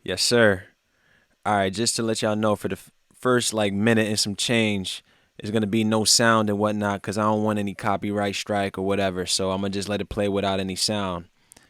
Yes, sir. All right, just to let y'all know, for the first like minute and some change, there's gonna be no sound and whatnot, cause I don't want any copyright strike or whatever. So I'm gonna just let it play without any sound.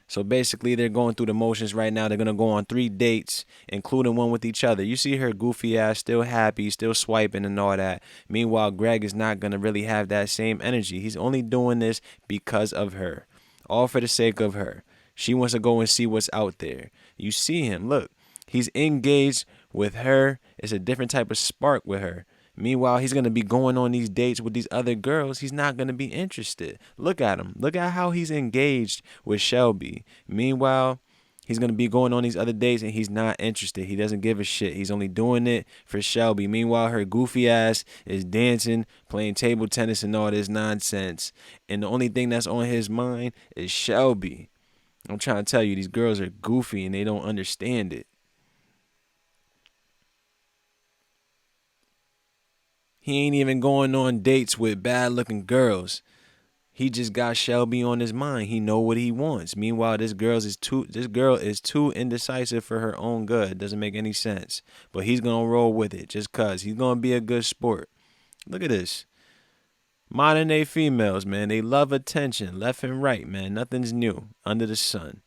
So basically, they're going through the motions right now. They're gonna go on 3 dates, including one with each other. You see her goofy ass, still happy, still swiping and all that. Meanwhile, Greg is not gonna really have that same energy. He's only doing this because of her, all for the sake of her. She wants to go and see what's out there. You see him. Look, he's engaged with her. It's a different type of spark with her. Meanwhile, he's going to be going on these dates with these other girls. He's not going to be interested. Look at him. Look at how he's engaged with Shelby. Meanwhile, he's going to be going on these other dates and he's not interested. He doesn't give a shit. He's only doing it for Shelby. Meanwhile, her goofy ass is dancing, playing table tennis, and all this nonsense. And the only thing that's on his mind is Shelby. I'm trying to tell you, these girls are goofy and they don't understand it. He ain't even going on dates with bad looking girls. He just got Shelby on his mind. He know what he wants. Meanwhile, this girl is too indecisive for her own good. Doesn't make any sense. But he's gonna roll with it just cause he's gonna be a good sport. Look at this. Modern day females, man, they love attention left and right, man. Nothing's new under the sun.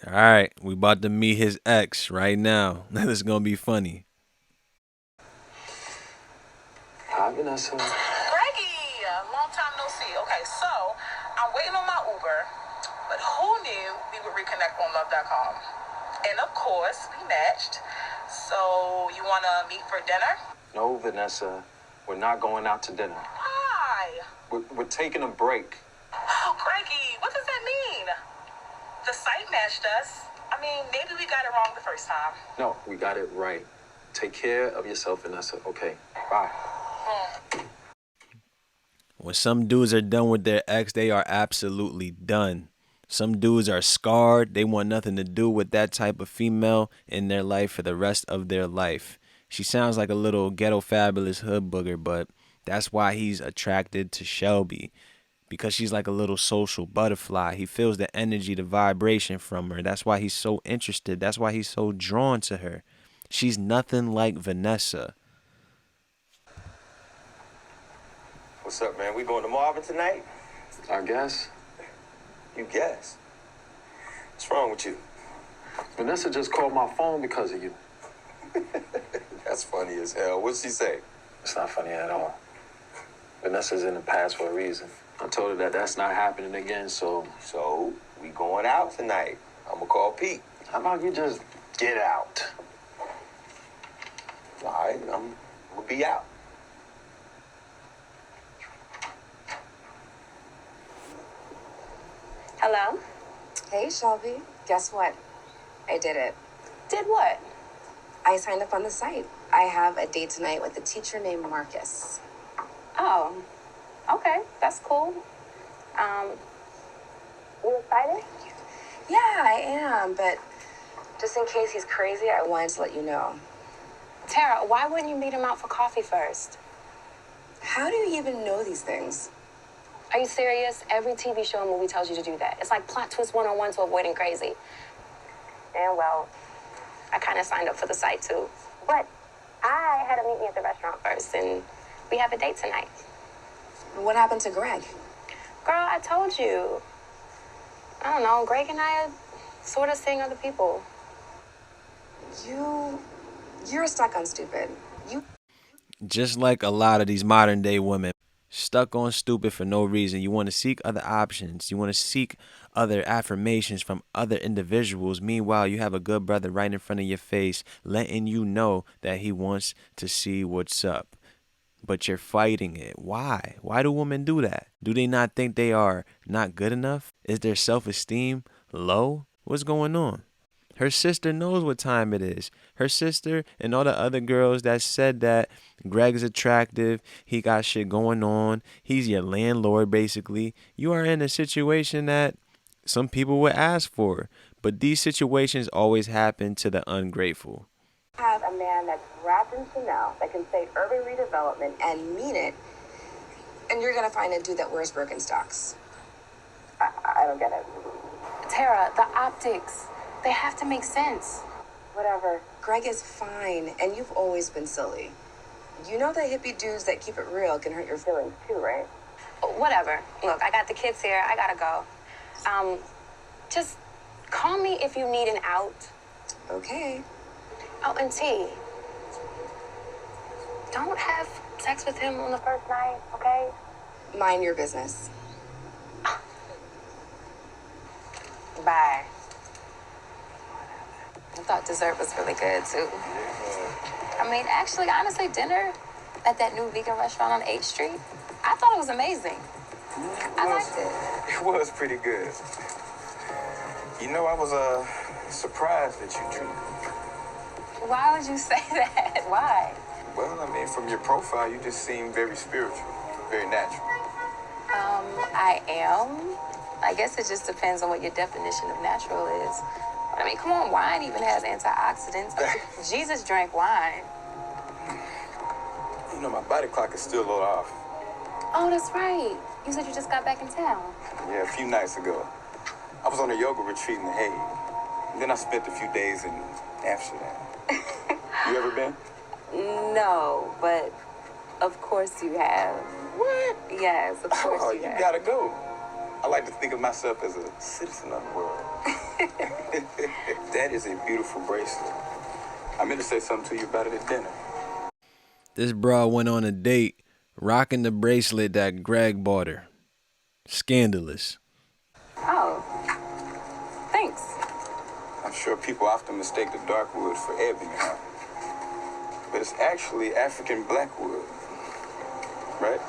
All right, we about to meet his ex right now. This is gonna be funny. Hi, Vanessa. Greggy, long time no see. Okay, so I'm waiting on my Uber, but who knew we would reconnect on Love.com? And of course, we matched. So you wanna meet for dinner? No, Vanessa. We're not going out to dinner. Why? We're taking a break. Oh, Greggy, what does that mean? The site matched us. I mean, maybe we got it wrong the first time. No, we got it right. Take care of yourself, Vanessa. Okay, bye. When some dudes are done with their ex, they are absolutely done. Some dudes are scarred. They want nothing to do with that type of female in their life for the rest of their life. She sounds like a little ghetto fabulous hood booger, but that's why he's attracted to Shelby. Because she's like a little social butterfly. He feels the energy, the vibration from her. That's why he's so interested. That's why he's so drawn to her. She's nothing like Vanessa. What's up, man? We going to Marvin tonight? I guess. You guess. What's wrong with you? Vanessa just called my phone because of you. That's funny as hell. What'd she say? It's not funny at all. Vanessa's in the past for a reason. I told her that that's not happening again, so So, we going out tonight. I'm gonna call Pete. how about you just get out? All right, I'm gonna be out. Hello? Hey, Shelby. Guess what? I did it. Did what? I signed up on the site. I have a date tonight with a teacher named Marcus. Oh, okay. That's cool. Um, you excited? Yeah, I am, but just in case he's crazy, I wanted to let you know. Tara, why wouldn't you meet him out for coffee first? How do you even know these things? Are you serious? Every TV show and movie tells you to do that. It's like plot twist 101 to avoiding crazy. And well, I kind of signed up for the site too. But I had to meet me at the restaurant first, and we have a date tonight. What happened to Greg? Girl, I told you. I don't know. Greg and I are sort of seeing other people. You're stuck on stupid. You Just like a lot of these modern day women, stuck on stupid for no reason. You want to seek other options. You want to seek other affirmations from other individuals. Meanwhile, you have a good brother right in front of your face letting you know that he wants to see what's up. But you're fighting it. Why? Why do women do that? Do they not think they are not good enough? Is their self esteem low? What's going on? Her sister knows what time it is. Her sister and all the other girls that said that Greg's attractive, he got shit going on, he's your landlord basically. You are in a situation that some people would ask for, but these situations always happen to the ungrateful. Have a man that's wrapped in Chanel that can say urban redevelopment and mean it, and you're gonna find a dude that wears Birkenstocks. I don't get it. Tara, the optics, they have to make sense. Whatever. Greg is fine, and you've always been silly. You know that hippie dudes that keep it real can hurt your feelings too, right? Whatever. Look, I got the kids here. I gotta go. Just call me if you need an out. Okay. Oh, and T, don't have sex with him on the first night, okay? Mind your business. Bye. I thought dessert was really good, too. I mean, actually, honestly, dinner at that new vegan restaurant on 8th Street, I thought it was amazing. I liked it. It was pretty good. You know, I was surprised that you drink. Why would you say that? Why? Well, I mean, from your profile, you just seem very spiritual, very natural. I am. I guess it just depends on what your definition of natural is. I mean, come on, wine even has antioxidants. Jesus drank wine. You know, my body clock is still a little off. Oh, that's right. You said you just got back in town. Yeah, a few nights ago. I was on a yoga retreat in The Hague. And then I spent a few days in Amsterdam. You ever been? No, but of course you have. What? Yes, of course Oh, you you have. gotta go. I like to think of myself as a citizen of the world. That is a beautiful bracelet. I meant to say something to you about it at dinner. This broad went on a date rocking the bracelet that Greg bought her. Scandalous. Oh, thanks. I'm sure people often mistake the dark wood for ebony, huh? But it's actually African black wood, right?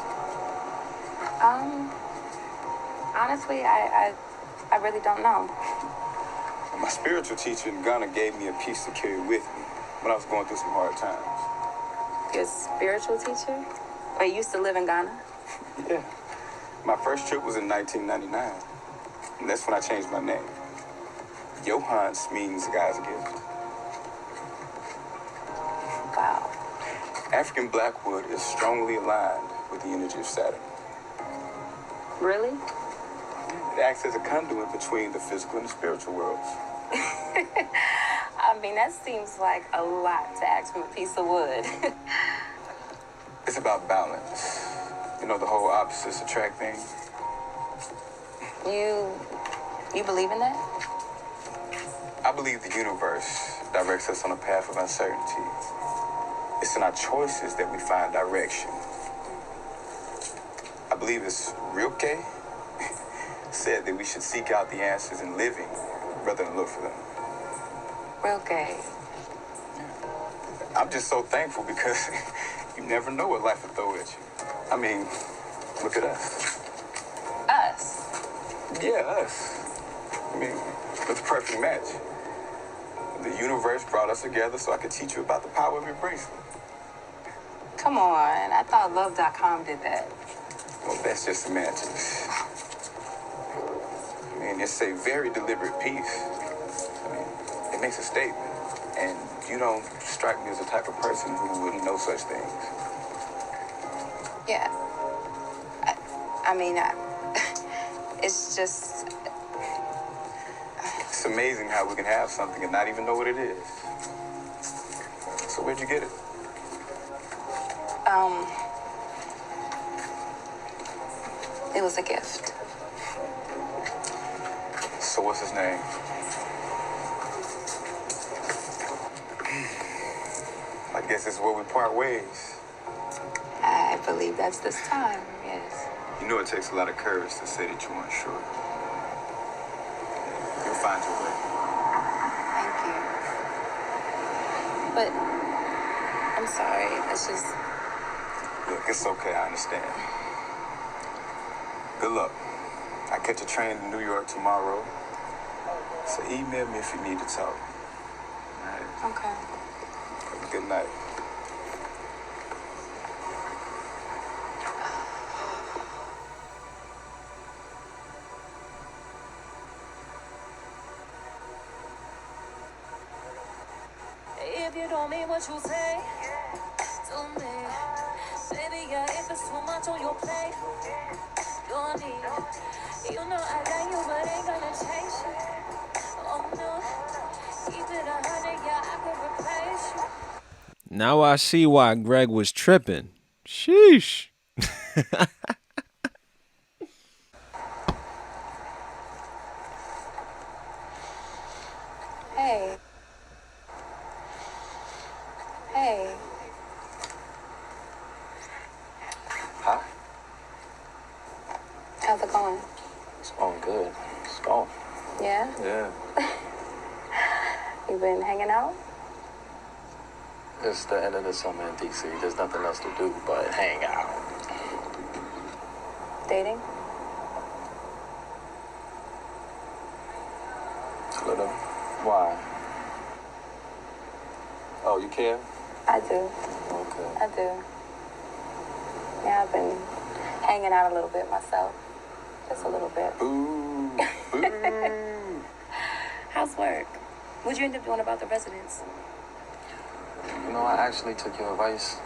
Honestly, I really don't know. My spiritual teacher in Ghana gave me a piece to carry with me when I was going through some hard times. Your spiritual teacher? Or you used to live in Ghana? Yeah. My first trip was in 1999, and that's when I changed my name. Johans means God's gift. Wow. African blackwood is strongly aligned with the energy of Saturn. Really? It acts as a conduit between the physical and the spiritual worlds. I mean, that seems like a lot to ask from a piece of wood. It's about balance. You know, the whole opposites attract thing. You believe in that? I believe the universe directs us on a path of uncertainty. It's in our choices that we find direction. I believe it's Rilke said that we should seek out the answers in living rather than look for them. Real gay. I'm just so thankful because you never know what life will throw at you. I mean, look at us. Us? Yeah, us. I mean, it's a perfect match. The universe brought us together so I could teach you about the power of your bracelet. Come on. I thought Love.com did that. Well, that's just semantics. I mean, it's a very deliberate piece. I mean, it makes a statement. And you don't strike me as the type of person who wouldn't know such things. Yeah. I mean, it's just... It's amazing how we can have something and not even know what it is. So where'd you get it? It was a gift. So what's his name? I guess it's where we part ways. I believe that's this time, yes. You know it takes a lot of courage to say that you weren't sure. You'll find your way. Thank you. But I'm sorry. It's just... Look, it's okay, I understand. Good luck. I catch a train to New York tomorrow. So email me if you need to talk. Okay. Good night. If you don't mean what you say to me, baby, yeah, if it's too much on your plate, your need, you know I got you, but ain't gonna change it. Oh no, keep it 100, yeah, I could replace you. Now I see why Greg was tripping. Sheesh. Hey. Hey. Hi, How's it going? it's going good. It's going. Yeah? Yeah, You been hanging out? it's the end of the summer in DC. There's nothing else to do but hang out. Dating? Little. Why? Oh, you care? I do. Okay. I do. Yeah, I've been hanging out a little bit myself. Just a little bit. Boo. Boo. How's work? What'd you end up doing about the residents? You know, I actually took your advice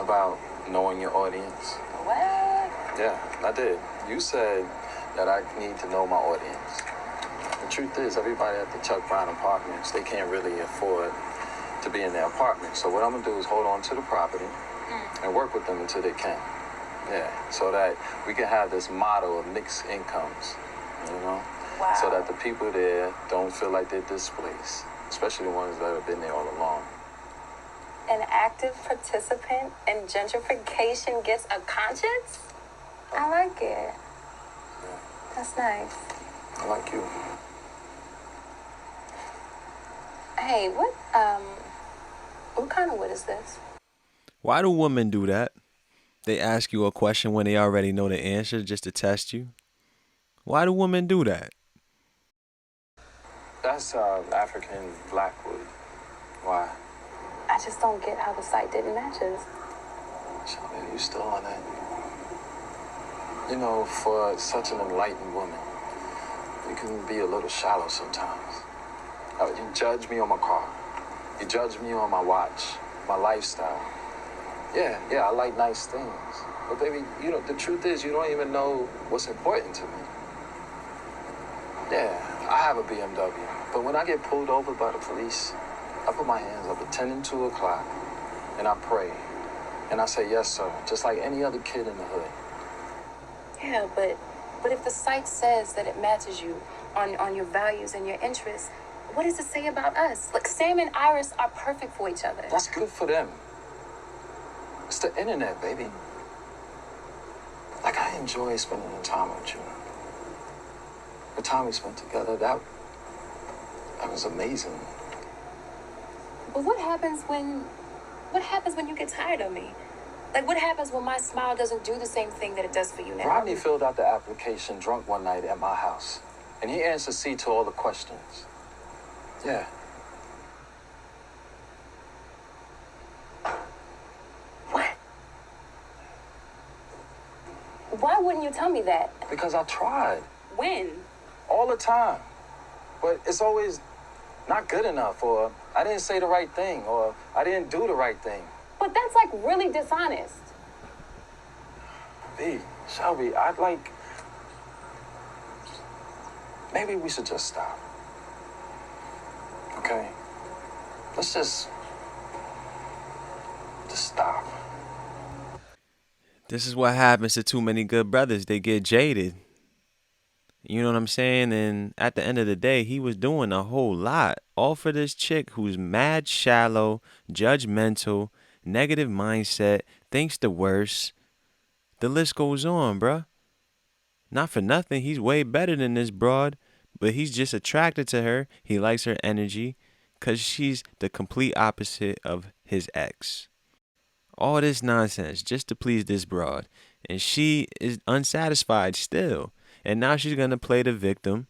about knowing your audience. What? Yeah, I did. You said that I need to know my audience. The truth is, everybody at the Chuck Brown apartments, they can't really afford to be in their apartment. So what I'm gonna do is hold on to the property and work with them until they can. Yeah, so that we can have this model of mixed incomes, you know? Wow. So that the people there don't feel like they're displaced, especially the ones that have been there all along. An active participant in gentrification gets a conscience? I like it. That's nice. I like you. Hey, what kind of wood is this? Why do women do that? They ask you a question when they already know the answer just to test you. Why do women do that? That's African blackwood. Why? I just don't get how the site didn't matches. Charlie, you still on that? You know, for such an enlightened woman, you can be a little shallow sometimes. You judge me on my car. You judge me on my watch, my lifestyle. Yeah, I like nice things. But baby, you know, the truth is you don't even know what's important to me. Yeah, I have a BMW. But when I get pulled over by the police, I put my hands up at 10 and 2 o'clock, and I pray. And I say, yes, sir, just like any other kid in the hood. Yeah, but if the site says that it matches you on your values and your interests, what does it say about us? Like, Sam and Iris are perfect for each other. That's good for them. It's the internet, baby. Like, I enjoy spending the time with you. The time we spent together, that was amazing. But what happens when you get tired of me? Like, what happens when my smile doesn't do the same thing that it does for you now? Rodney filled out the application drunk one night at my house, and he answered C to all the questions. Yeah. What? Why wouldn't you tell me that? Because I tried. When? All the time. But it's always not good enough, or I didn't say the right thing, or I didn't do the right thing. But that's like really dishonest. B, Shelby, maybe we should just stop. Okay? Let's just stop. This is what happens to too many good brothers. They get jaded. You know what I'm saying? And at the end of the day, he was doing a whole lot. All for this chick who's mad shallow, judgmental, negative mindset, thinks the worst. The list goes on, bruh. Not for nothing, he's way better than this broad, but he's just attracted to her. He likes her energy because she's the complete opposite of his ex. All this nonsense just to please this broad. And she is unsatisfied still. And now she's going to play the victim.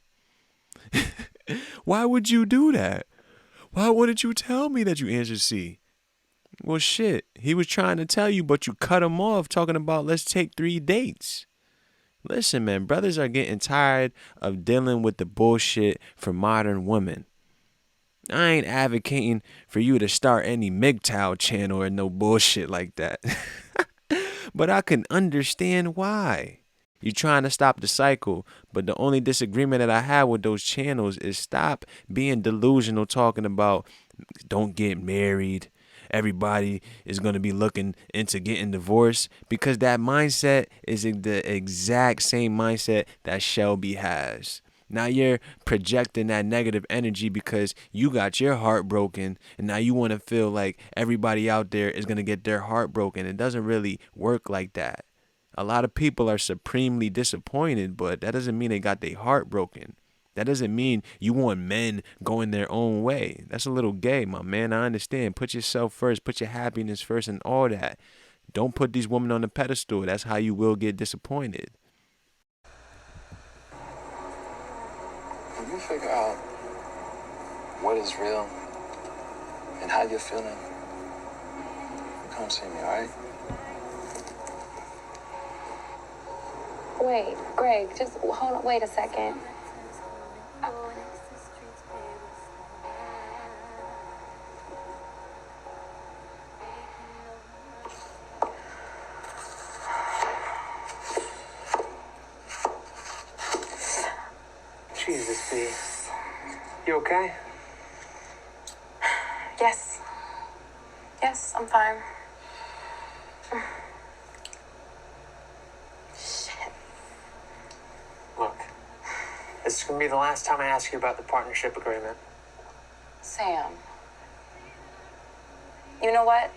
Why would you do that? Why wouldn't you tell me that you answered C? Well, shit, he was trying to tell you, but you cut him off talking about let's take 3 dates. Listen, man, brothers are getting tired of dealing with the bullshit from modern women. I ain't advocating for you to start any MGTOW channel or no bullshit like that. But I can understand why. You're trying to stop the cycle, but the only disagreement that I have with those channels is stop being delusional talking about don't get married. Everybody is going to be looking into getting divorced because that mindset is the exact same mindset that Shelby has. Now you're projecting that negative energy because you got your heart broken and now you want to feel like everybody out there is going to get their heart broken. It doesn't really work like that. A lot of people are supremely disappointed, but that doesn't mean they got their heart broken. That doesn't mean you want men going their own way. That's a little gay, my man. I understand. Put yourself first. Put your happiness first and all that. Don't put these women on the pedestal. That's how you will get disappointed. When you figure out what is real and how you're feeling, come see me, all right? Wait, Greg, just hold on. Wait a second. Jesus, B. You okay? Yes. Yes, I'm fine. Shit. Look, this is going to be the last time I ask you about the partnership agreement. Sam. You know what?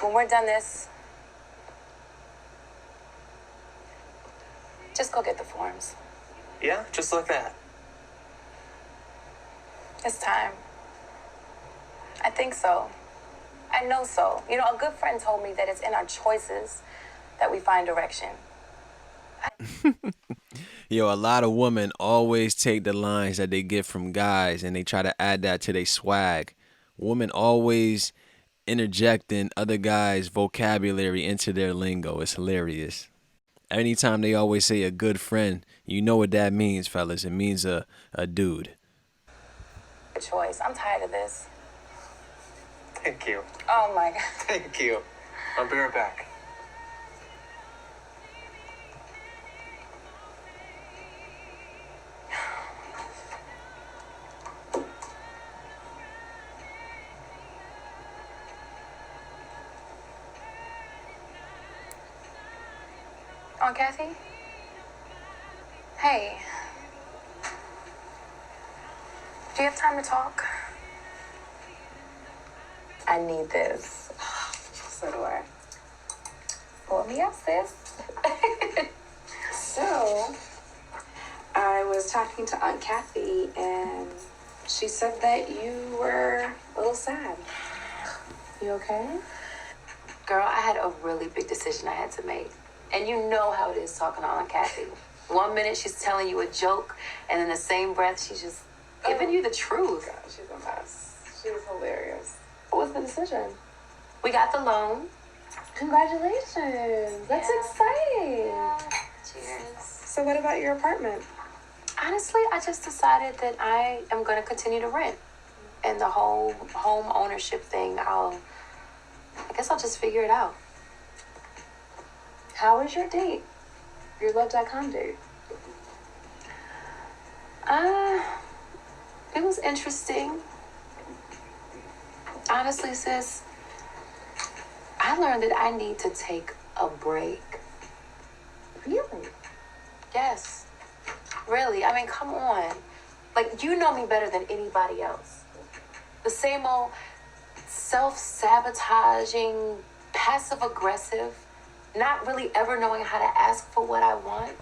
When we're done this, just go get the forms. Yeah? Just like that? It's time. I think so. I know so. You know, a good friend told me that it's in our choices that we find direction. Yo, a lot of women always take the lines that they get from guys and they try to add that to their swag. Women always interjecting other guys' vocabulary into their lingo. It's hilarious. Anytime they always say a good friend, you know what that means, fellas. It means a dude. Choice. I'm tired of this. Thank you. Oh my God. Thank you. I'll be right back. Aunt Kathy? Hey. Do you have time to talk? I need this. So do I. Pull me up, sis. So, I was talking to Aunt Kathy, and she said that you were a little sad. You okay? Girl, I had a really big decision I had to make. And you know how it is talking to Aunt Kathy. 1 minute she's telling you a joke, and in the same breath she's just giving you the truth. God, she's a mess. She's hilarious. What was the decision? We got the loan. Congratulations. That's exciting. Yeah. Cheers. So what about your apartment? Honestly, I just decided that I am going to continue to rent. And the whole home ownership thing, I guess I'll just figure it out. How was your date? Your Love.com date? It was interesting. Honestly, sis, I learned that I need to take a break. Really? Yes. Really. I mean, come on. Like, you know me better than anybody else. The same old self-sabotaging, passive-aggressive, not really ever knowing how to ask for what I want.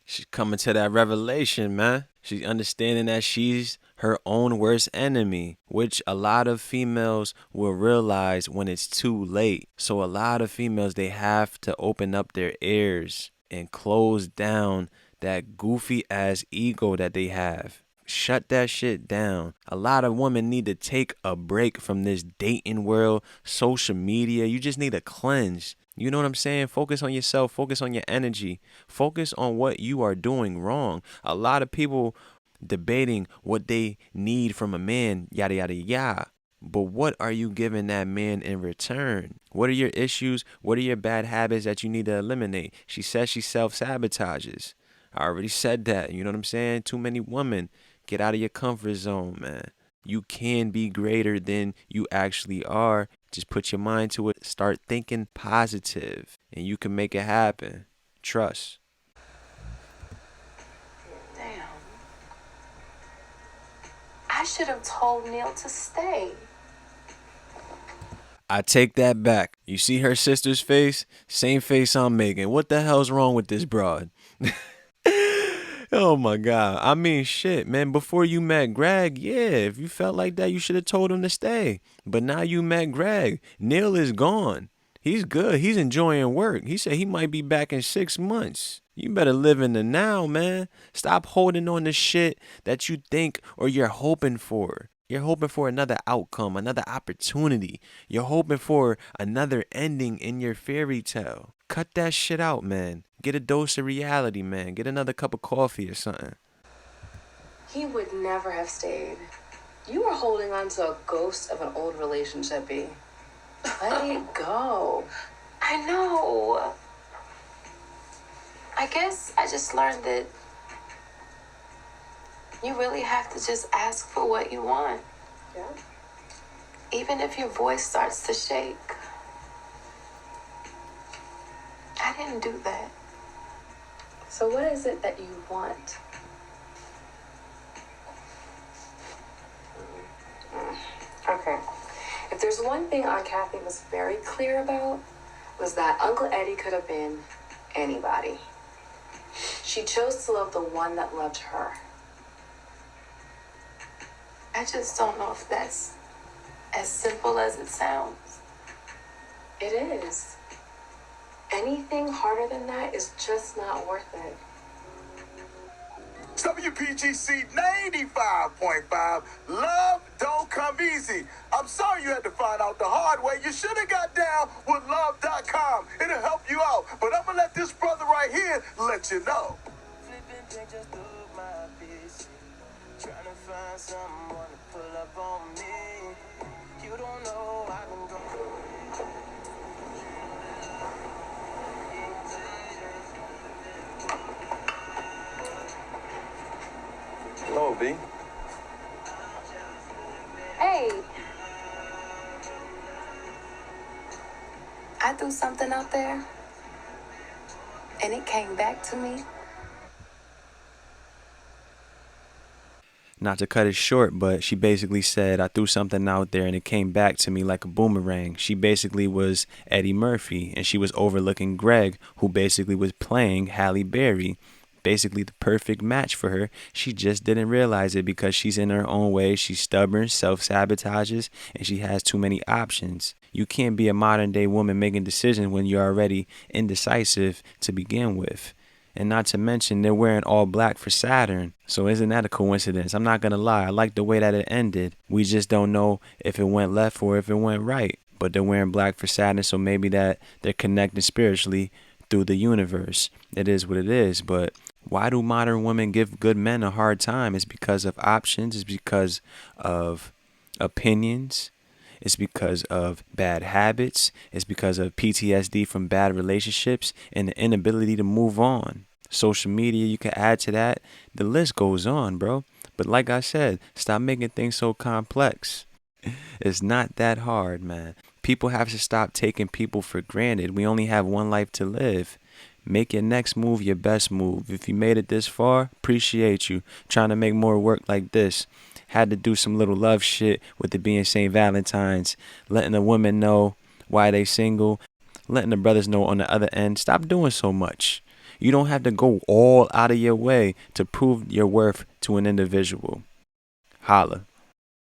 She's coming to that revelation, man. She's understanding that she's her own worst enemy, which a lot of females will realize when it's too late. So a lot of females, they have to open up their ears and close down that goofy ass ego that they have. Shut that shit down. A lot of women need to take a break from this dating world, social media. You just need to cleanse. You know what I'm saying? Focus on yourself, focus on your energy, focus on what you are doing wrong. A lot of people debating what they need from a man, yada, yada, yada. But what are you giving that man in return? What are your issues? What are your bad habits that you need to eliminate? She says she self sabotages. I already said that. You know what I'm saying? Too many women. Get out of your comfort zone, man. You can be greater than you actually are. Just put your mind to it. Start thinking positive, and you can make it happen. Trust. Damn. I should have told Neil to stay. I take that back. You see her sister's face? Same face I'm making. What the hell's wrong with this broad? Oh my God. I mean, shit, man. Before you met Greg, yeah, if you felt like that, you should have told him to stay. But now you met Greg. Neil is gone. He's good. He's enjoying work. He said he might be back in 6 months. You better live in the now, man. Stop holding on to shit that you think or you're hoping for. You're hoping for another outcome, another opportunity. You're hoping for another ending in your fairy tale. Cut that shit out, man. Get a dose of reality, man. Get another cup of coffee or something. He would never have stayed. You were holding on to a ghost of an old relationship, B. Let it go. I know. I guess I just learned that you really have to just ask for what you want. Yeah? Even if your voice starts to shake. I didn't do that. So what is it that you want? Okay. If there's one thing Aunt Kathy was very clear about, was that Uncle Eddie could have been anybody. She chose to love the one that loved her. I just don't know if that's as simple as it sounds. It is. Anything harder than that is just not worth it. WPGC 95.5. Love don't come easy. I'm sorry you had to find out the hard way. You should have got down with love.com. It'll help you out. But I'm going to let this brother right here let you know. Flipping pictures through my PC. Trying to find someone to pull up on me. You don't know I can go. Hello, B. Hey. I threw something out there, and it came back to me. Not to cut it short, but she basically said, I threw something out there and it came back to me like a boomerang. She basically was Eddie Murphy, and she was overlooking Greg, who basically was playing Halle Berry. Basically the perfect match for her. She just didn't realize it because she's in her own way. She's stubborn, self-sabotages, and she has too many options. You can't be a modern day woman making decisions when you're already indecisive to begin with. And not to mention, they're wearing all black for Saturn. So isn't that a coincidence? I'm not going to lie. I like the way that it ended. We just don't know if it went left or if it went right. But they're wearing black for Saturn, so maybe that they're connected spiritually through the universe. It is what it is. But why do modern women give good men a hard time? It's because of options. It's because of opinions. It's because of bad habits. It's because of PTSD from bad relationships and the inability to move on. Social media, you can add to that. The list goes on, bro. But like I said, stop making things so complex. It's not that hard, man. People have to stop taking people for granted. We only have one life to live. Make your next move your best move. If you made it this far, appreciate you. Trying to make more work like this. Had to do some little love shit with it being St. Valentine's. Letting the women know why they single. Letting the brothers know on the other end. Stop doing so much. You don't have to go all out of your way to prove your worth to an individual. Holla.